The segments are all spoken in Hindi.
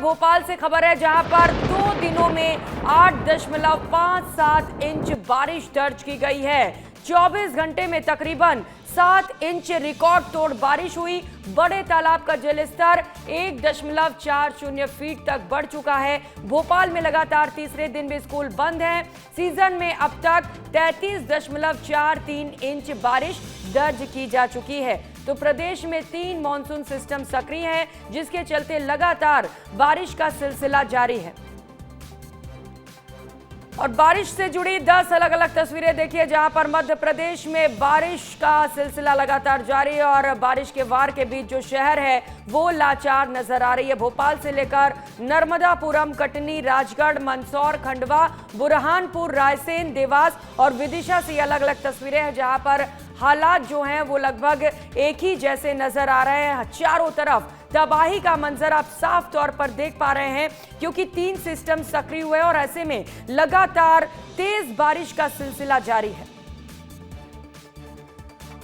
भोपाल से खबर है, जहां पर 2 दिनों में 8.57 इंच बारिश दर्ज की गई है। 24 घंटे में तकरीबन 7 इंच रिकॉर्ड तोड़ बारिश हुई। बड़े तालाब का जलस्तर 1.40 फीट तक बढ़ चुका है। भोपाल में लगातार तीसरे दिन भी स्कूल बंद हैं। सीजन में अब तक 33.43 इंच बारिश दर्ज की जा चुकी है। तो प्रदेश में 3 मॉनसून सिस्टम सक्रिय हैं, जिसके चलते लगातार बारिश का सिलसिला जारी है। और बारिश से जुड़ी 10 अलग अलग तस्वीरें देखिए, जहां पर मध्य प्रदेश में बारिश का सिलसिला लगातार जारी है और बारिश के वार के बीच जो शहर है वो लाचार नजर आ रही है। भोपाल से लेकर नर्मदापुरम, कटनी, राजगढ़, मंदसौर, खंडवा, बुरहानपुर, रायसेन, देवास और विदिशा से अलग अलग तस्वीरें हैं, जहां पर हालात जो हैं वो लगभग एक ही जैसे नजर आ रहे हैं। चारों तरफ तबाही का मंजर आप साफ तौर पर देख पा रहे हैं, क्योंकि 3 सिस्टम सक्रिय हुए और ऐसे में लगातार तेज बारिश का सिलसिला जारी है।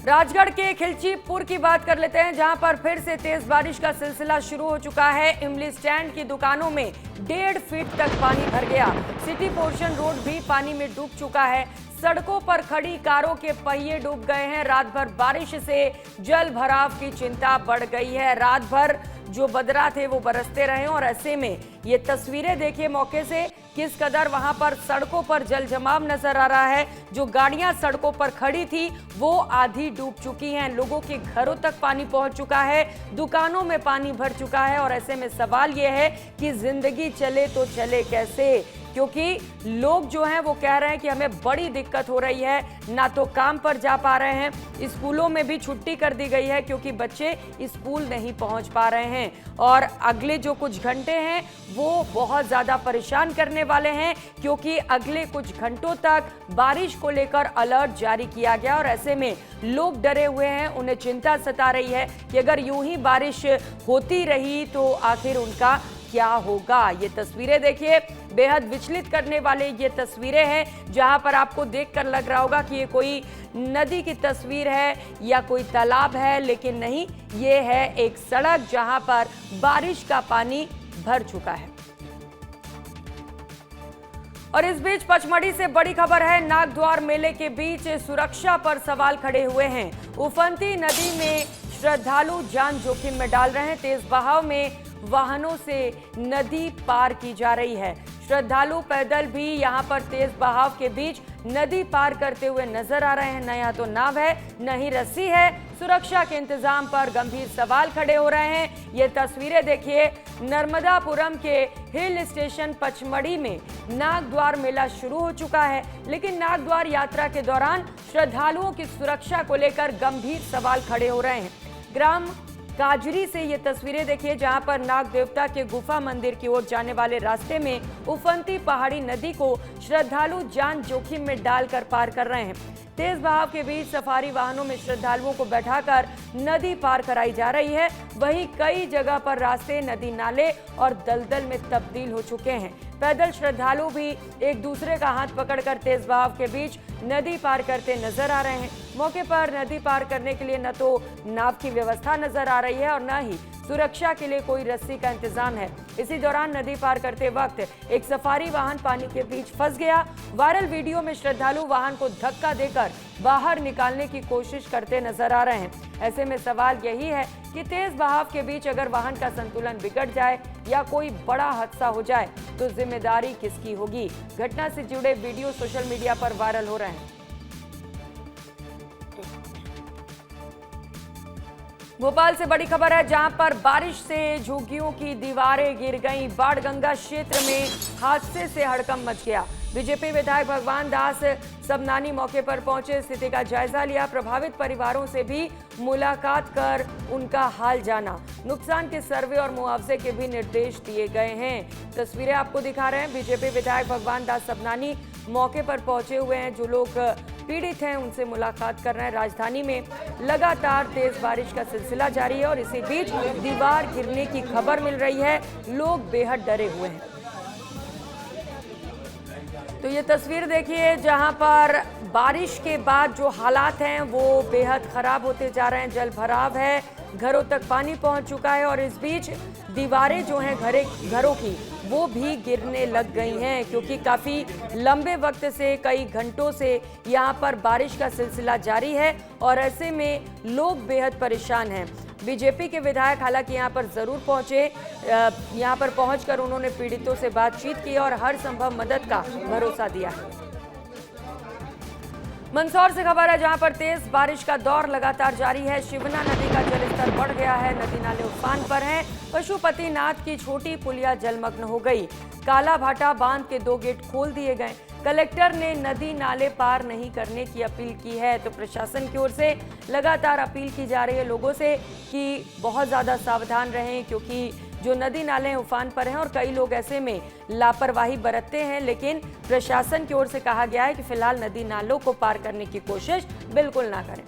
राजगढ़ के खिलचीपुर की बात कर लेते हैं, जहां पर फिर से तेज बारिश का सिलसिला शुरू हो चुका है। इमली स्टैंड की दुकानों में 1.5 फीट तक पानी भर गया। सिटी पोर्शन रोड भी पानी में डूब चुका है। सड़कों पर खड़ी कारों के पहिए डूब गए हैं। रात भर बारिश से जल भराव की चिंता बढ़ गई है। रात भर जो बदरा थे वो बरसते रहे और ऐसे में ये तस्वीरें देखिए मौके से, किस कदर वहां पर सड़कों पर जल जमाव नजर आ रहा है। जो गाड़ियां सड़कों पर खड़ी थी वो आधी डूब चुकी हैं। लोगों के घरों तक पानी पहुंच चुका है, दुकानों में पानी भर चुका है और ऐसे में सवाल ये है कि जिंदगी चले तो चले कैसे, क्योंकि लोग जो हैं वो कह रहे हैं कि हमें बड़ी दिक्कत हो रही है, ना तो काम पर जा पा रहे हैं, स्कूलों में भी छुट्टी कर दी गई है क्योंकि बच्चे स्कूल नहीं पहुंच पा रहे हैं। और अगले जो कुछ घंटे हैं वो बहुत ज़्यादा परेशान करने वाले हैं, क्योंकि अगले कुछ घंटों तक बारिश को लेकर अलर्ट जारी किया गया और ऐसे में लोग डरे हुए हैं। उन्हें चिंता सता रही है कि अगर यूं ही बारिश होती रही तो आखिर उनका क्या होगा। ये तस्वीरें देखिए, बेहद विचलित करने वाले ये तस्वीरें हैं, जहां पर आपको देखकर लग रहा होगा कि ये कोई नदी की तस्वीर है या कोई तालाब है, लेकिन नहीं, ये है एक सड़क जहां पर बारिश का पानी भर चुका है। और इस बीच पचमढ़ी से बड़ी खबर है। नागद्वार मेले के बीच सुरक्षा पर सवाल खड़े हुए हैं। उफनती नदी में श्रद्धालु जान जोखिम में डाल रहे हैं। तेज बहाव में वाहनों से नदी पार की जा रही है। श्रद्धालु पैदल भी यहां पर तेज बहाव के बीच नदी पार करते हुए नजर आ रहे हैं। न यहाँ तो नाव है, न ही रस्सी है। सुरक्षा के इंतजाम पर गंभीर सवाल खड़े हो रहे हैं। ये तस्वीरें देखिए, नर्मदापुरम के हिल स्टेशन पचमढ़ी में नागद्वार मेला शुरू हो चुका है, लेकिन नागद्वार यात्रा के दौरान श्रद्धालुओं की सुरक्षा को लेकर गंभीर सवाल खड़े हो रहे हैं। ग्राम काजरी से ये तस्वीरें देखिए, जहां पर नाग देवता के गुफा मंदिर की ओर जाने वाले रास्ते में उफनती पहाड़ी नदी को श्रद्धालु जान जोखिम में डालकर पार कर रहे हैं। तेज बहाव के बीच सफारी वाहनों में श्रद्धालुओं को बैठाकर नदी पार कराई जा रही है। वहीं कई जगह पर रास्ते नदी नाले और दलदल में तब्दील हो चुके हैं। पैदल श्रद्धालु भी एक दूसरे का हाथ पकड़कर तेज बहाव के बीच नदी पार करते नजर आ रहे हैं। मौके पर नदी पार करने के लिए न तो नाव की व्यवस्था नजर आ रही है और न ही सुरक्षा के लिए कोई रस्सी का इंतजाम है। इसी दौरान नदी पार करते वक्त एक सफारी वाहन पानी के बीच फंस गया। वायरल वीडियो में श्रद्धालु वाहन को धक्का देकर बाहर निकालने की कोशिश करते नजर आ रहे हैं। ऐसे में सवाल यही है कि तेज बहाव के बीच अगर वाहन का संतुलन बिगड़ जाए या कोई बड़ा हादसा हो जाए तो जिम्मेदारी किसकी होगी। घटना से जुड़े वीडियो सोशल मीडिया पर वायरल हो रहे हैं। भोपाल से बड़ी खबर है, जहां पर बारिश से झुग्गियों की दीवारें गिर गईं। बाणगंगा क्षेत्र में हादसे से हड़कंप मच गया। बीजेपी विधायक भगवान दास सबनानी मौके पर पहुंचे, स्थिति का जायजा लिया। प्रभावित परिवारों से भी मुलाकात कर उनका हाल जाना। नुकसान के सर्वे और मुआवजे के भी निर्देश दिए गए हैं। तस्वीरें आपको दिखा रहे हैं। बीजेपी विधायक भगवान दास सबनानी मौके पर पहुंचे हुए हैं। जो लोग पीड़ित हैं उनसे मुलाकात कर रहे हैं। राजधानी में लगातार तेज बारिश का सिलसिला जारी है और इसी बीच दीवार गिरने की खबर मिल रही है। लोग बेहद डरे हुए हैं। तो ये तस्वीर देखिए, जहां पर बारिश के बाद जो हालात हैं वो बेहद खराब होते जा रहे हैं। जल भराव है, घरों तक पानी पहुंच चुका है और इस बीच दीवारें जो हैं घरों की वो भी गिरने लग गई हैं, क्योंकि काफ़ी लंबे वक्त से, कई घंटों से यहाँ पर बारिश का सिलसिला जारी है और ऐसे में लोग बेहद परेशान हैं। बीजेपी के विधायक हालांकि यहाँ पर ज़रूर पहुंचे, यहाँ पर पहुंचकर उन्होंने पीड़ितों से बातचीत की और हर संभव मदद का भरोसा दिया है। मंदसौर से खबर है, जहां पर तेज बारिश का दौर लगातार जारी है। शिवना नदी का जलस्तर बढ़ गया है, नदी नाले उफान पर हैं। पशुपतिनाथ की छोटी पुलिया जलमग्न हो गई। काला भाटा बांध के 2 गेट खोल दिए गए। कलेक्टर ने नदी नाले पार नहीं करने की अपील की है। तो प्रशासन की ओर से लगातार अपील की जा रही है लोगों से कि बहुत ज़्यादा सावधान रहें, क्योंकि जो नदी नाले उफान पर हैं और कई लोग ऐसे में लापरवाही बरतते हैं। लेकिन प्रशासन की ओर से कहा गया है कि फिलहाल नदी नालों को पार करने की कोशिश बिल्कुल ना करें।